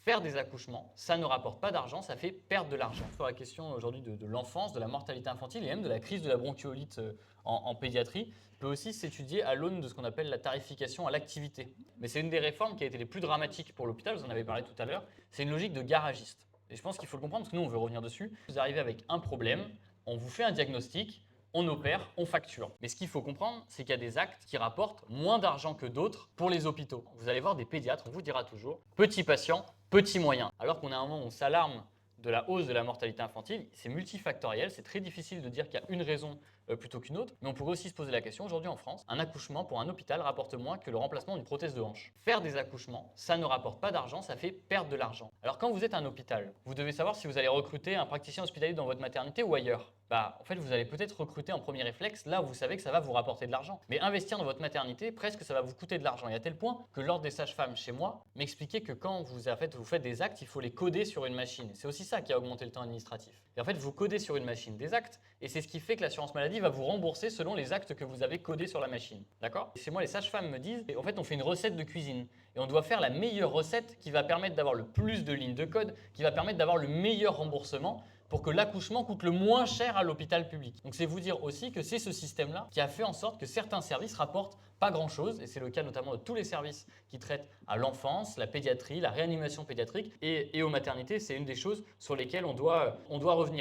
Faire des accouchements, ça ne rapporte pas d'argent, ça fait perdre de l'argent. Sur la question aujourd'hui de l'enfance, de la mortalité infantile et même de la crise de la bronchiolite en pédiatrie, peut aussi s'étudier à l'aune de ce qu'on appelle la tarification à l'activité. Mais c'est une des réformes qui a été les plus dramatiques pour l'hôpital, vous en avez parlé tout à l'heure, c'est une logique de garagiste. Et je pense qu'il faut le comprendre parce que nous, on veut revenir dessus. Vous arrivez avec un problème, on vous fait un diagnostic, on opère, on facture. Mais ce qu'il faut comprendre, c'est qu'il y a des actes qui rapportent moins d'argent que d'autres pour les hôpitaux. Vous allez voir des pédiatres, on vous dira toujours, petit patient, petit moyen. Alors qu'on a un moment où on s'alarme de la hausse de la mortalité infantile, c'est multifactoriel, c'est très difficile de dire qu'il y a une raison plutôt qu'une autre, mais on pourrait aussi se poser la question, aujourd'hui en France, un accouchement pour un hôpital rapporte moins que le remplacement d'une prothèse de hanche. Faire des accouchements, ça ne rapporte pas d'argent, ça fait perdre de l'argent. Alors quand vous êtes un hôpital, vous devez savoir si vous allez recruter un praticien hospitalier dans votre maternité ou ailleurs. En fait, vous allez peut-être recruter en premier réflexe là où vous savez que ça va vous rapporter de l'argent. Mais investir dans votre maternité, presque ça va vous coûter de l'argent. Et à tel point que l'ordre des sages-femmes chez moi m'expliquait que quand vous faites des actes, il faut les coder sur une machine. C'est aussi ça qui a augmenté le temps administratif. Et en fait, vous codez sur une machine des actes et c'est ce qui fait que l'assurance maladie va vous rembourser selon les actes que vous avez codés sur la machine. D'accord? Chez moi, les sages-femmes me disent, en fait, on fait une recette de cuisine et on doit faire la meilleure recette qui va permettre d'avoir le plus de lignes de code, qui va permettre d'avoir le meilleur remboursement pour que l'accouchement coûte le moins cher à l'hôpital public. Donc c'est vous dire aussi que c'est ce système-là qui a fait en sorte que certains services rapportent pas grand-chose, et c'est le cas notamment de tous les services qui traitent à l'enfance, la pédiatrie, la réanimation pédiatrique, et aux maternités, c'est une des choses sur lesquelles on doit revenir.